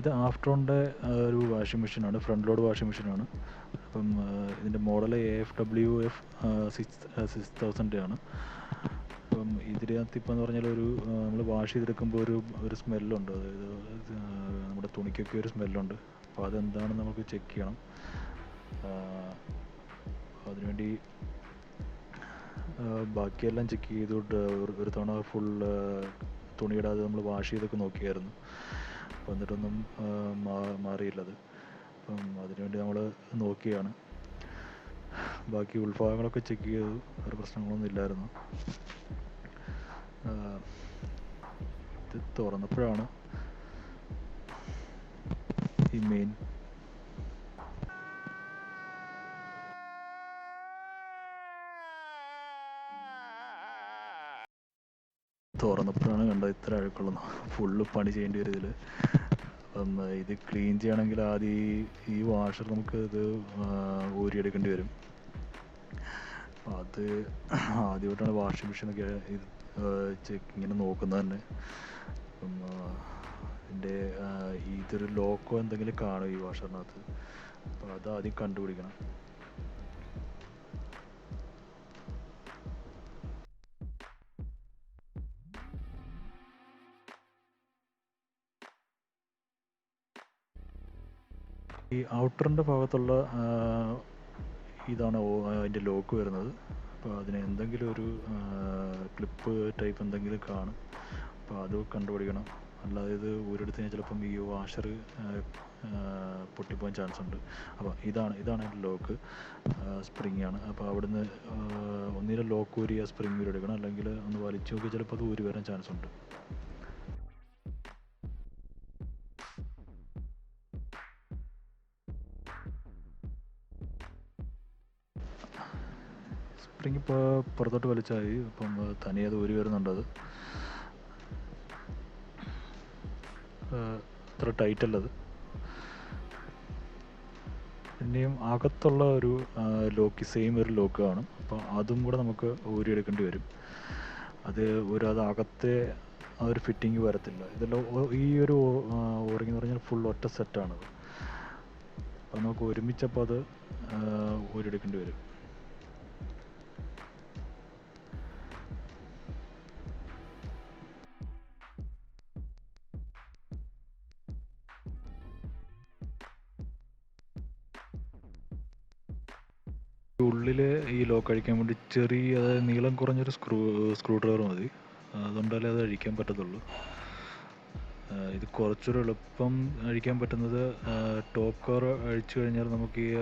ഇത് ആഫ്ട്രോണിൻ്റെ ഒരു വാഷിംഗ് മെഷീനാണ്, ഫ്രണ്ട് ലോഡ് വാഷിംഗ് മെഷീനാണ്. അപ്പം ഇതിൻ്റെ മോഡൽ AFWF 6000 ആണ്. അപ്പം ഇതിനകത്ത് ഇപ്പം എന്ന് പറഞ്ഞാൽ നമ്മൾ വാഷ് ചെയ്തെടുക്കുമ്പോൾ ഒരു സ്മെല്ലുണ്ട്. അതായത് നമ്മുടെ തുണിക്കൊക്കെ ഒരു സ്മെല്ലുണ്ട്. അപ്പോൾ അതെന്താണെന്ന് നമുക്ക് ചെക്ക് ചെയ്യണം. അതിനുവേണ്ടി ബാക്കിയെല്ലാം ചെക്ക് ചെയ്തിട്ട് ഒരു തവണ ഫുൾ തുണിയിടാതെ നമ്മൾ വാഷ് ചെയ്തൊക്കെ നോക്കിയായിരുന്നു. അപ്പോൾ എന്നിട്ടൊന്നും മാറിയില്ലത്. അപ്പം അതിനുവേണ്ടി നമ്മൾ നോക്കിയാണ്. ബാക്കി ഉൾഭാഗങ്ങളൊക്കെ ചെക്ക് ചെയ്തു, വേറെ പ്രശ്നങ്ങളൊന്നും ഇല്ലായിരുന്നു. ഇത് തുറന്നപ്പോഴാണ് ഈ മെയിൻ കണ്ടത് ഇത്ര അഴുക്കുള്ളൂ. ഫുള്ള് പണി ചെയ്യേണ്ടി വരും ഇതിൽ. അപ്പം ഇത് ക്ലീൻ ചെയ്യണമെങ്കിൽ ആദ്യം ഈ വാഷർ നമുക്ക് ഇത് ഊരിയെടുക്കേണ്ടി വരും. അത് ആദ്യമായിട്ടാണ് വാഷിംഗ് മെഷീനൊക്കെ ഇത് ഇങ്ങനെ നോക്കുന്നത് തന്നെ. അപ്പം ഇതിൻ്റെ ഇതൊരു ലോക്കോ എന്തെങ്കിലും കാണും ഈ വാഷറിനകത്ത്. അപ്പോൾ അത് ആദ്യം കണ്ടുപിടിക്കണം. ഈ ഔട്ടറിൻ്റെ ഭാഗത്തുള്ള ഇതാണ് അതിൻ്റെ ലോക്ക് വരുന്നത്. അപ്പോൾ അതിന് എന്തെങ്കിലും ഒരു ക്ലിപ്പ് ടൈപ്പ് എന്തെങ്കിലും കാണും. അപ്പോൾ അത് കണ്ടുപിടിക്കണം. അല്ലാതെ ഇത് ഒരിടത്ത് ചിലപ്പം ഈ വാഷർ പൊട്ടിപ്പോകാൻ ചാൻസ് ഉണ്ട്. അപ്പോൾ ഇതാണ് അതിൻ്റെ ലോക്ക്, സ്പ്രിങ് ആണ്. അപ്പോൾ അവിടുന്ന് ഒന്നിനും ലോക്ക് ഊരി ആ സ്പ്രിങ് ഊരി എടുക്കണം, അല്ലെങ്കിൽ ഒന്ന് വലിച്ചു നോക്കി ചിലപ്പോൾ അത് ഊരി വരാൻ ചാൻസ് ഉണ്ട്. സ്പ്രിങ് ഇപ്പോൾ പുറത്തോട്ട് വലിച്ചാൽ മതി. അപ്പം തനിയെ അത് ഊരി വരുന്നുണ്ട്. അത് അത്ര ടൈറ്റ് അല്ലത്. പിന്നെയും അകത്തുള്ള ഒരു ലോക്ക് സെയിം ഒരു ലോക്ക് കാണും. അപ്പോൾ അതും കൂടെ നമുക്ക് ഊരിയെടുക്കേണ്ടി വരും. അത് അകത്തെ ആ ഒരു ഫിറ്റിങ് വരത്തില്ല. ഇതെല്ലാം ഈ ഒരു ഓറിങ് എന്ന് പറഞ്ഞാൽ ഫുൾ ഒറ്റ സെറ്റാണത്. അപ്പോൾ നമുക്ക് ഒരുമിച്ചപ്പോൾ അത് ഊരിയെടുക്കേണ്ടി വരും. ഉള്ളിൽ ഈ ലോക്ക് അഴിക്കാൻ വേണ്ടി ചെറിയ, അതായത് നീളം കുറഞ്ഞൊരു സ്ക്രൂ ഡ്രൈവർ മതി. അതുകൊണ്ടാലേ അത് അഴിക്കാൻ പറ്റത്തുള്ളൂ. ഇത് കുറച്ചൊരു എളുപ്പം അഴിക്കാൻ പറ്റുന്നത് ടോപ്പ് കവർ അഴിച്ചു കഴിഞ്ഞാൽ നമുക്ക് ഈ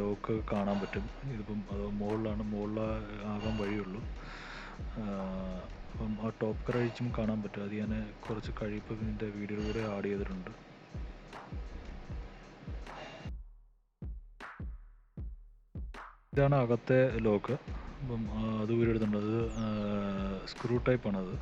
ലോക്ക് കാണാൻ പറ്റും. ഇതിപ്പം മുകളിലാകാൻ വഴിയുള്ളൂ. അപ്പം ആ ടോപ്പ് കവർ അഴിച്ചും കാണാൻ പറ്റും. അത് ഞാൻ കുറച്ച് കഴിയുമ്പോൾ ഇതിൻ്റെ വീഡിയോയിലൂടെ ആഡ് ചെയ്തിട്ടുണ്ട്. ഇതാണ് അകത്തെ ലോക്ക്. അപ്പം അത് ഊരിയെടുത്തിട്ടുണ്ട്. അത് സ്ക്രൂ ടൈപ്പാണത്.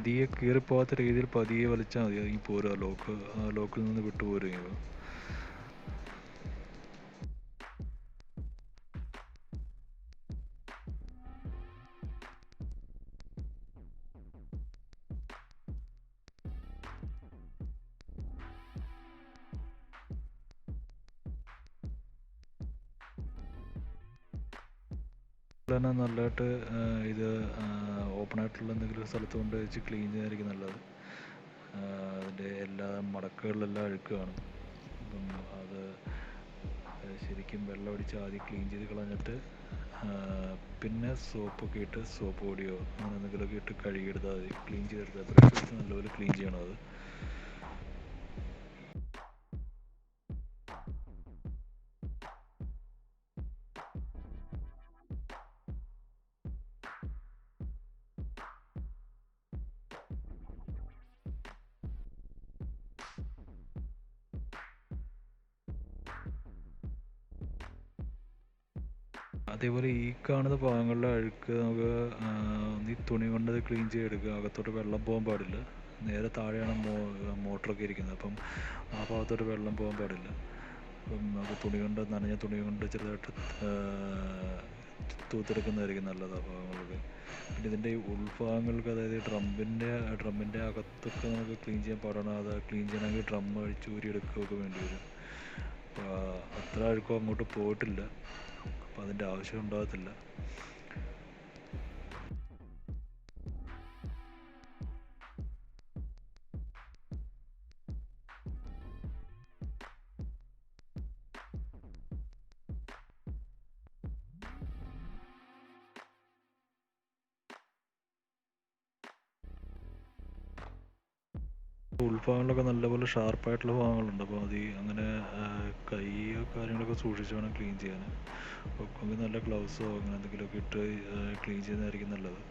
പതിയെ കീറിപ്പോകാത്ത രീതിയിൽ പതിയെ വലിച്ചാൽ മതി. ഈ പോരുക ലോക്കിൽ നിന്ന് വിട്ടു പോരുക. തന്നെ നല്ലതായിട്ട് ഇത് ഓപ്പൺ ആയിട്ടുള്ള എന്തെങ്കിലും സ്ഥലത്ത് കൊണ്ട് വെച്ച് ക്ലീൻ ചെയ്യാനായിരിക്കും നല്ലത്. അതിൻ്റെ എല്ലാ മടക്കുകളിലെല്ലാം അഴുക്ക് കാണും. അപ്പം അത് ശരിക്കും വെള്ളമടിച്ച് ആദ്യം ക്ലീൻ ചെയ്ത് കളഞ്ഞിട്ട് പിന്നെ സോപ്പൊക്കെ ഇട്ട്, സോപ്പ് പൊടിയോ അങ്ങനെ എന്തെങ്കിലുമൊക്കെ ഇട്ട് കഴുകിയെടുത്താൽ മതി. ക്ലീൻ ചെയ്തെടുത്താൽ ബ്രഷ് വെച്ച് നല്ലപോലെ ക്ലീൻ ചെയ്യണം അത്. അതേപോലെ ഈ കാണുന്ന ഭാഗങ്ങളിലെ അഴുക്ക് നമുക്ക് നീ തുണി കൊണ്ട് ക്ലീൻ ചെയ്തെടുക്കുക. അകത്തോട്ട് വെള്ളം പോകാൻ പാടില്ല. നേരെ താഴെയാണ് മോട്ടറൊക്കെ ഇരിക്കുന്നത്. അപ്പം ആ ഭാഗത്തോട്ട് വെള്ളം പോകാൻ പാടില്ല. അപ്പം നമുക്ക് തുണി കൊണ്ട്, നനഞ്ഞ തുണി കൊണ്ട് ചെറുതായിട്ട് തൂത്തെടുക്കുന്നതായിരിക്കും നല്ലത് ആ ഭാഗങ്ങൾക്ക്. പിന്നെ ഇതിൻ്റെ ഈ ഉൾഭാഗങ്ങൾക്ക്, അതായത് ഡ്രമ്മിൻ്റെ അകത്തൊക്കെ നമുക്ക് ക്ലീൻ ചെയ്യാൻ പാടാണ്. അത് ക്ലീൻ ചെയ്യണമെങ്കിൽ ഡ്രം അഴിച്ചൂരി എടുക്കുകയൊക്കെ വേണ്ടി വരും. അപ്പോൾ അത്ര അഴുക്കും അങ്ങോട്ട് പോയിട്ടില്ല. അപ്പോൾ അതിൻ്റെ ആവശ്യം ഉണ്ടാകത്തില്ല. ഉൾഭാഗങ്ങളിലൊക്കെ നല്ലപോലെ ഷാർപ്പായിട്ടുള്ള ഭാഗങ്ങളുണ്ട്. അപ്പോൾ അത് അങ്ങനെ കൈയോ കാര്യങ്ങളൊക്കെ സൂക്ഷിച്ച് വേണം ക്ലീൻ ചെയ്യാൻ. ഒക്കെ നല്ല ഗ്ലൗസോ അങ്ങനെ എന്തെങ്കിലുമൊക്കെ ഇട്ട് ക്ലീൻ ചെയ്യുന്നതായിരിക്കും നല്ലത്.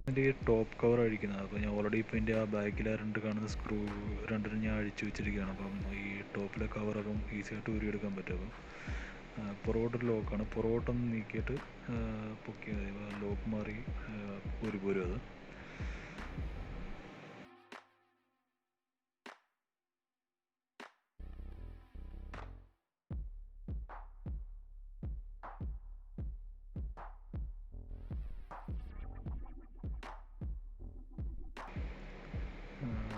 എൻ്റെ ഈ ടോപ്പ് കവർ അഴിക്കുന്നത്, അപ്പോൾ ഞാൻ ഓൾറെഡി ഇപ്പോൾ എൻ്റെ ആ ബാക്കിലെ കാണുന്ന സ്ക്രൂ രണ്ടിനും ഞാൻ അഴിച്ചു വെച്ചിരിക്കുകയാണ്. അപ്പം ഈ ടോപ്പിലെ കവറപ്പം ഈസി ആയിട്ട് ഊരിയെടുക്കാൻ പറ്റും. അപ്പം പുറകോട്ടൊരു ലോക്കാണ്, പുറകോട്ടൊന്ന് നീക്കിയിട്ട് പൊക്കിയാൽ മതി. ലോക്ക് മാറി ഊരി പോരും അത്.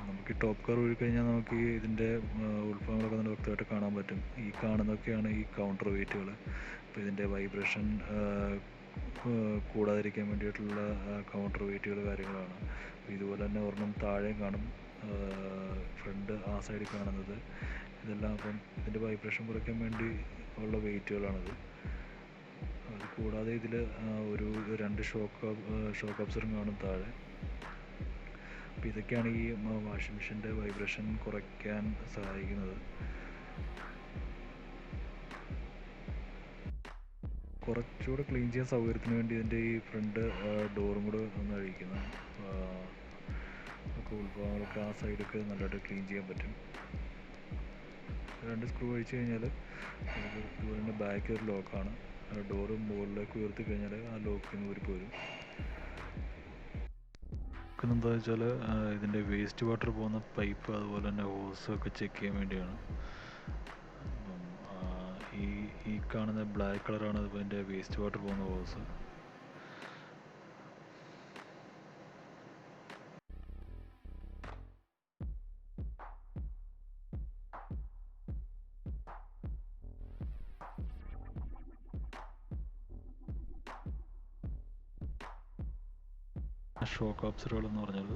നമുക്ക് ഈ ടോപ്പ് കവർ ഊരി കഴിഞ്ഞാൽ നമുക്ക് ഈ ഇതിൻ്റെ ഉൾഭാഗങ്ങളൊക്കെ നല്ല വ്യക്തമായിട്ട് കാണാൻ പറ്റും. ഈ കാണുന്നതൊക്കെയാണ് ഈ കൗണ്ടർ വെയിറ്റുകൾ. അപ്പോൾ ഇതിൻ്റെ വൈബ്രേഷൻ കൂടാതിരിക്കാൻ വേണ്ടിയിട്ടുള്ള കൗണ്ടർ വെയിറ്റുകൾ കാര്യങ്ങളാണ്. ഇതുപോലെ തന്നെ ഒരെണ്ണം താഴെയും കാണും, ഫ്രണ്ട് ആ സൈഡിൽ കാണുന്നത്. ഇതെല്ലാം അപ്പം ഇതിൻ്റെ വൈബ്രേഷൻ കുറയ്ക്കാൻ വേണ്ടി ഉള്ള വെയിറ്റുകളാണിത്. അത് കൂടാതെ ഇതിൽ ഒരു 2 ഷോക്ക് അബ്സറും കാണും താഴെ. അപ്പോൾ ഇതൊക്കെയാണ് ഈ വാഷിംഗ് മെഷീൻ്റെ വൈബ്രേഷൻ കുറയ്ക്കാൻ സഹായിക്കുന്നത്. കുറച്ചുകൂടെ ക്ലീൻ ചെയ്യാൻ സൗകര്യത്തിന് വേണ്ടി ഇതിൻ്റെ ഈ ഫ്രണ്ട് ഡോറും കൂടെ ഒന്ന് അഴിക്കുന്നത്. അപ്പോൾ ഉൾഭാഗങ്ങളൊക്കെ ആ സൈഡൊക്കെ നല്ലതായിട്ട് ക്ലീൻ ചെയ്യാൻ പറ്റും. 2 സ്ക്രൂ അഴിച്ച് കഴിഞ്ഞാൽ ഇതുപോലെ തന്നെ ബാക്ക് ഒരു ലോക്കാണ്. ഡോറ് മുകളിലേക്ക് ഉയർത്തി കഴിഞ്ഞാൽ ആ ലോക്കിൽ ഊരി പോരും. എന്താണെന്ന് വെച്ചാൽ ഇതിൻ്റെ വേസ്റ്റ് വാട്ടർ പോകുന്ന പൈപ്പ്, അതുപോലെ തന്നെ ഹോസൊക്കെ ചെക്ക് ചെയ്യാൻ വേണ്ടിയാണ്. അപ്പം ഈ ഈ കാണുന്ന ബ്ലാക്ക് കളറാണ് ഇതിൻ്റെ വേസ്റ്റ് വാട്ടർ പോകുന്ന ഹോസ്. ഷോക്ക് ഓബ്സറുകൾ എന്ന് പറഞ്ഞാൽ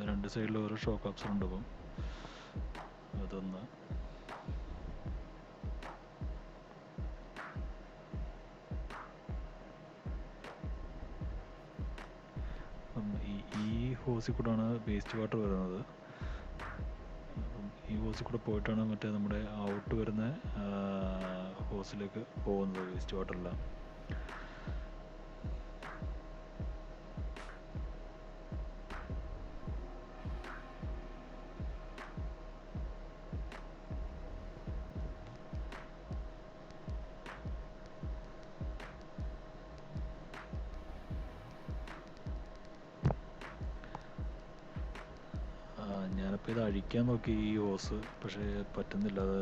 2 സൈഡിലും ഓരോ ഷോക്ക് ഓബ്സർ ഉണ്ട്. അപ്പം അതൊന്ന് ഈ ഹോസിൽ കൂടെയാണ് വേസ്റ്റ് വാട്ടർ വരുന്നത്. അപ്പം ഈ ഹോസിൽ കൂടെ പോയിട്ടാണ് മറ്റേ നമ്മുടെ ഔട്ട് വരുന്ന ഹോസിലേക്ക് പോകുന്നത് വേസ്റ്റ് വാട്ടറെല്ലാം. ഞാനിപ്പോൾ ഇത് അഴിക്കാൻ നോക്കി ഈ ഹോസ്, പക്ഷേ പറ്റുന്നില്ല. അത്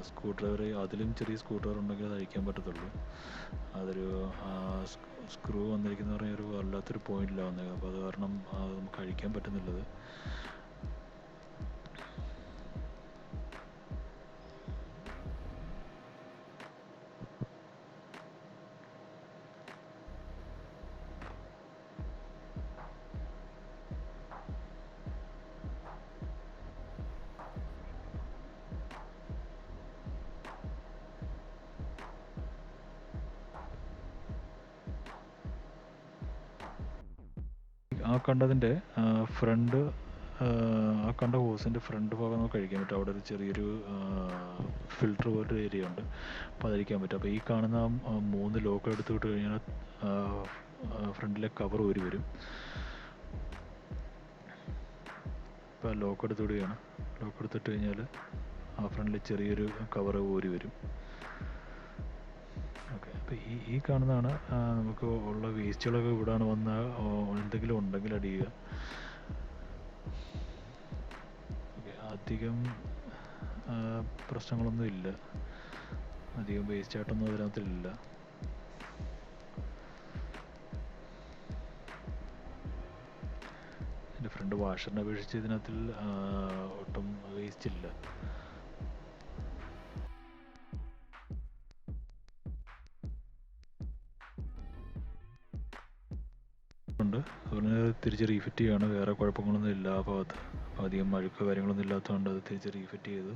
സ്ക്രൂ ഡ്രൈവർ, അതിലും ചെറിയ സ്ക്രൂ ഡ്രൈവർ ഉണ്ടെങ്കിൽ അത് അഴിക്കാൻ പറ്റത്തുള്ളൂ. അതൊരു സ്ക്രൂ വന്നിരിക്കുന്ന പറഞ്ഞാൽ ഒരു വല്ലാത്തൊരു പോയിന്റിലാണ് വന്നത്. അപ്പോൾ അത് കാരണം നമുക്ക് അഴിക്കാൻ പറ്റുന്നില്ലത്. ആ കണ്ടതിൻ്റെ ഫ്രണ്ട് ആ കണ്ട ഹോസിൻ്റെ ഫ്രണ്ട് ഭാഗം നമുക്ക് അഴിക്കാൻ പറ്റും. അവിടെ ഒരു ചെറിയൊരു ഫിൽറ്റർ പോലൊരു ഏരിയ ഉണ്ട്, അപ്പോൾ അതഴിക്കാൻ പറ്റും. അപ്പോൾ ഈ കാണുന്ന 3 ലോക്ക് എടുത്ത് വിട്ട് കഴിഞ്ഞാൽ ഫ്രണ്ടിലെ കവർ ഊരി വരും. ഇപ്പോൾ ലോക്ക് എടുത്ത് വിടുകയാണ്. ലോക്ക് എടുത്തിട്ട് കഴിഞ്ഞാൽ ആ ഫ്രണ്ടിൽ ചെറിയൊരു കവർ ഊരി വരും. ഓക്കെ, അപ്പോൾ ഈ കാണുന്നതാണ് നമുക്ക് ഉള്ള വേസ്റ്റുകളൊക്കെ ഇവിടെയാണ് വന്ന് എന്തെങ്കിലും ഉണ്ടെങ്കിൽ അടിയുക. ഓക്കെ, അധികം പ്രശ്നങ്ങളൊന്നും ഇല്ല, അധികം വേസ്റ്റ് ആയിട്ടൊന്നും അതിനകത്തില്ല. എൻ്റെ ഫ്രണ്ട് വാഷറിനെ അപേക്ഷിച്ച് ഇതിനകത്തിൽ ഒട്ടും വേസ്റ്റ് ഇല്ല. ഉണ്ട്, അതുപോലെ തിരിച്ച് റീഫിറ്റ് ചെയ്യുകയാണ്. വേറെ കുഴപ്പങ്ങളൊന്നും ഇല്ല ആ ഭാഗത്ത്. അപ്പോൾ അധികം അഴുക്ക് കാര്യങ്ങളൊന്നും ഇല്ലാത്തതുകൊണ്ട് അത് തിരിച്ച് റീഫിറ്റ് ചെയ്തു.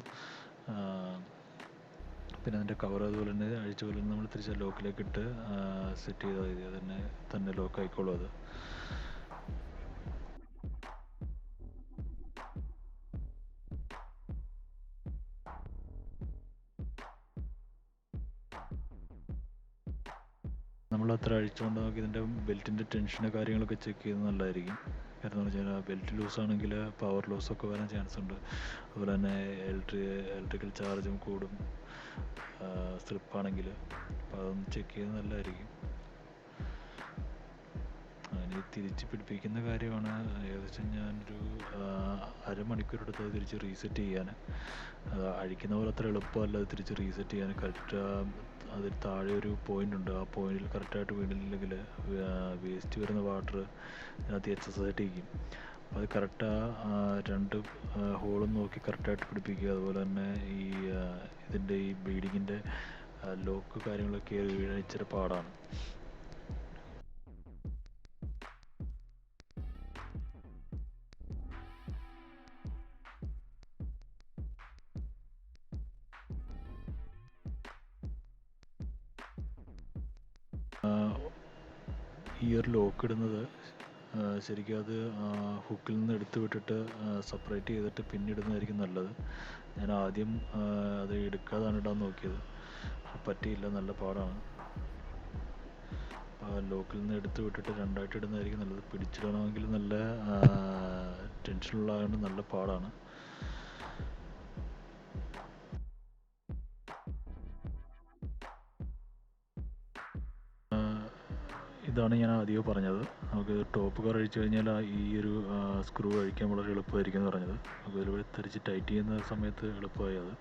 പിന്നെ അതിൻ്റെ കവർ അതുപോലെ തന്നെ അഴിച്ച പോലെ തന്നെ നമ്മൾ തിരിച്ച് ലോക്കിലേക്ക് ഇട്ട് സെറ്റ് ചെയ്താൽ മതി. അത് തന്നെ ലോക്ക് ആയിക്കോളും. അത് നമ്മൾ അത്ര അഴിച്ചുകൊണ്ട് നമുക്ക് ഇതിൻ്റെ ബെൽറ്റിൻ്റെ ടെൻഷന് കാര്യങ്ങളൊക്കെ ചെക്ക് ചെയ്യുന്നത് നല്ലതായിരിക്കും. കാരണം എന്ന് വെച്ചാൽ ബെൽറ്റ് ലൂസാണെങ്കിൽ പവർ ലോസൊക്കെ വരാൻ ചാൻസ് ഉണ്ട്. അതുപോലെ തന്നെ ഇലക്ട്രിക്കൽ ചാർജും കൂടും സ്ലിപ്പാണെങ്കിൽ. അപ്പോൾ അതൊന്ന് ചെക്ക് ചെയ്യുന്നത് നല്ലതായിരിക്കും. അതിന് തിരിച്ച് പിടിപ്പിക്കുന്ന കാര്യമാണ്. ഏകദേശം ഞാനൊരു അരമണിക്കൂർ എടുത്തത് തിരിച്ച് റീസെറ്റ് ചെയ്യാൻ. അത് അഴിക്കുന്ന പോലെ അത്ര എളുപ്പമല്ല അത് തിരിച്ച് റീസെറ്റ് ചെയ്യാൻ. കറക്റ്റ് അതിൽ താഴെ ഒരു പോയിൻ്റ് ഉണ്ട്, ആ പോയിന്റിൽ കറക്റ്റായിട്ട് വീണില്ലെങ്കിൽ വേസ്റ്റ് വരുന്ന വാട്ടർ അതിനകത്ത് എക്സസ് ആയിട്ട് ഇരിക്കും. അപ്പോൾ അത് കറക്റ്റ് രണ്ട് ഹോളും നോക്കി കറക്റ്റായിട്ട് പിടിപ്പിക്കുക. അതുപോലെ തന്നെ ഇതിൻ്റെ ഈ ബ്ലീഡിങ്ങിൻ്റെ ലോക്ക് കാര്യങ്ങളൊക്കെ വീഴാൻ ഇച്ചിരി പാടാണ്. ഈ ഒരു ലോക്ക് ഇടുന്നത് ശരിക്കും അത് ഹുക്കിൽ നിന്ന് എടുത്ത് വിട്ടിട്ട് സെപ്പറേറ്റ് ചെയ്തിട്ട് പിന്നിടുന്നതായിരിക്കും നല്ലത്. ഞാൻ ആദ്യം അത് എടുക്കാതാണ് ഇടാൻ നോക്കിയത്, പറ്റിയില്ല, നല്ല പാടാണ്. ലോക്കിൽ നിന്ന് എടുത്ത് വിട്ടിട്ട് രണ്ടായിട്ട് ഇടുന്നതായിരിക്കും നല്ലത്. പിടിച്ചിടണമെങ്കിൽ നല്ല ടെൻഷനുള്ളതുകൊണ്ട് നല്ല പാടാണ്. ഇതാണ് ഞാൻ ആദ്യം പറഞ്ഞത്. നമുക്ക് ടോപ്പ് കവർ അഴിച്ചു കഴിഞ്ഞാൽ ഈ ഒരു സ്ക്രൂ അഴിക്കാൻ വളരെ എളുപ്പമായിരിക്കും എന്ന് പറഞ്ഞത്. നമുക്ക് ഇതിലൂടെ തിരിച്ച് ടൈറ്റ് ചെയ്യുന്ന സമയത്ത് എളുപ്പമായി അത്.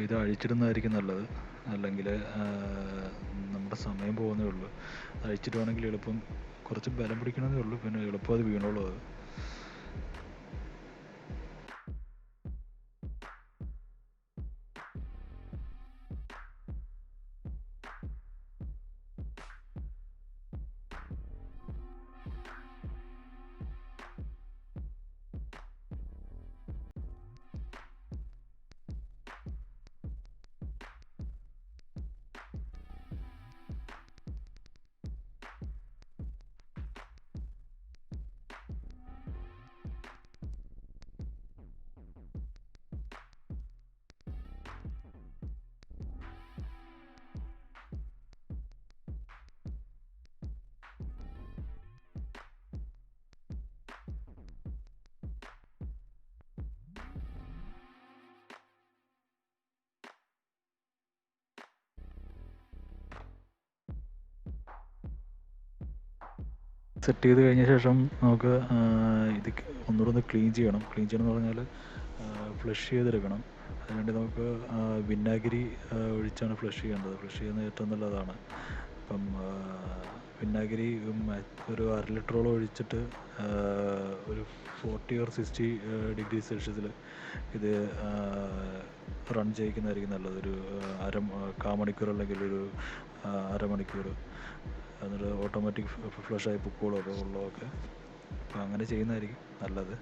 ഇത് അഴിച്ചിടുന്നതായിരിക്കും നല്ലത്, അല്ലെങ്കിൽ നമ്മുടെ സമയം പോകുന്നേ ഉള്ളൂ. അഴിച്ചിടുവാണെങ്കിൽ എളുപ്പം കുറച്ച് ബലം പിടിക്കണമെന്നേ ഉള്ളൂ, പിന്നെ എളുപ്പം അത് വീണോളൂ. അത് സെറ്റ് ചെയ്ത് കഴിഞ്ഞ ശേഷം നമുക്ക് ഇത് ഒന്നുകൂടെ ഒന്ന് ക്ലീൻ ചെയ്യണം എന്ന് പറഞ്ഞാൽ ഫ്ലഷ് ചെയ്തെടുക്കണം. അതിനുവേണ്ടി നമുക്ക് വിനാഗിരി ഒഴിച്ചാണ് ഫ്ലഷ് ചെയ്യേണ്ടത്. ഫ്ലഷ് ചെയ്യുന്നത് ഏറ്റവും നല്ലതാണ്. അപ്പം വിനാഗിരി ഒരു 1/2 ലിറ്ററോളം ഒഴിച്ചിട്ട് ഒരു 40 ഓർ 60 ഡിഗ്രി സെൽഷ്യസിൽ ഇത് റൺ ചെയ്യിക്കുന്നതായിരിക്കും നല്ലത്. ഒരു കാമണിക്കൂർ അല്ലെങ്കിൽ ഒരു അരമണിക്കൂർ. എന്നിട്ട് ഓട്ടോമാറ്റിക് ഫ്ലഷായി പൊക്കോളും അപ്പോൾ വെള്ളമൊക്കെ. അപ്പോൾ അങ്ങനെ ചെയ്യുന്നതായിരിക്കും നല്ലത്.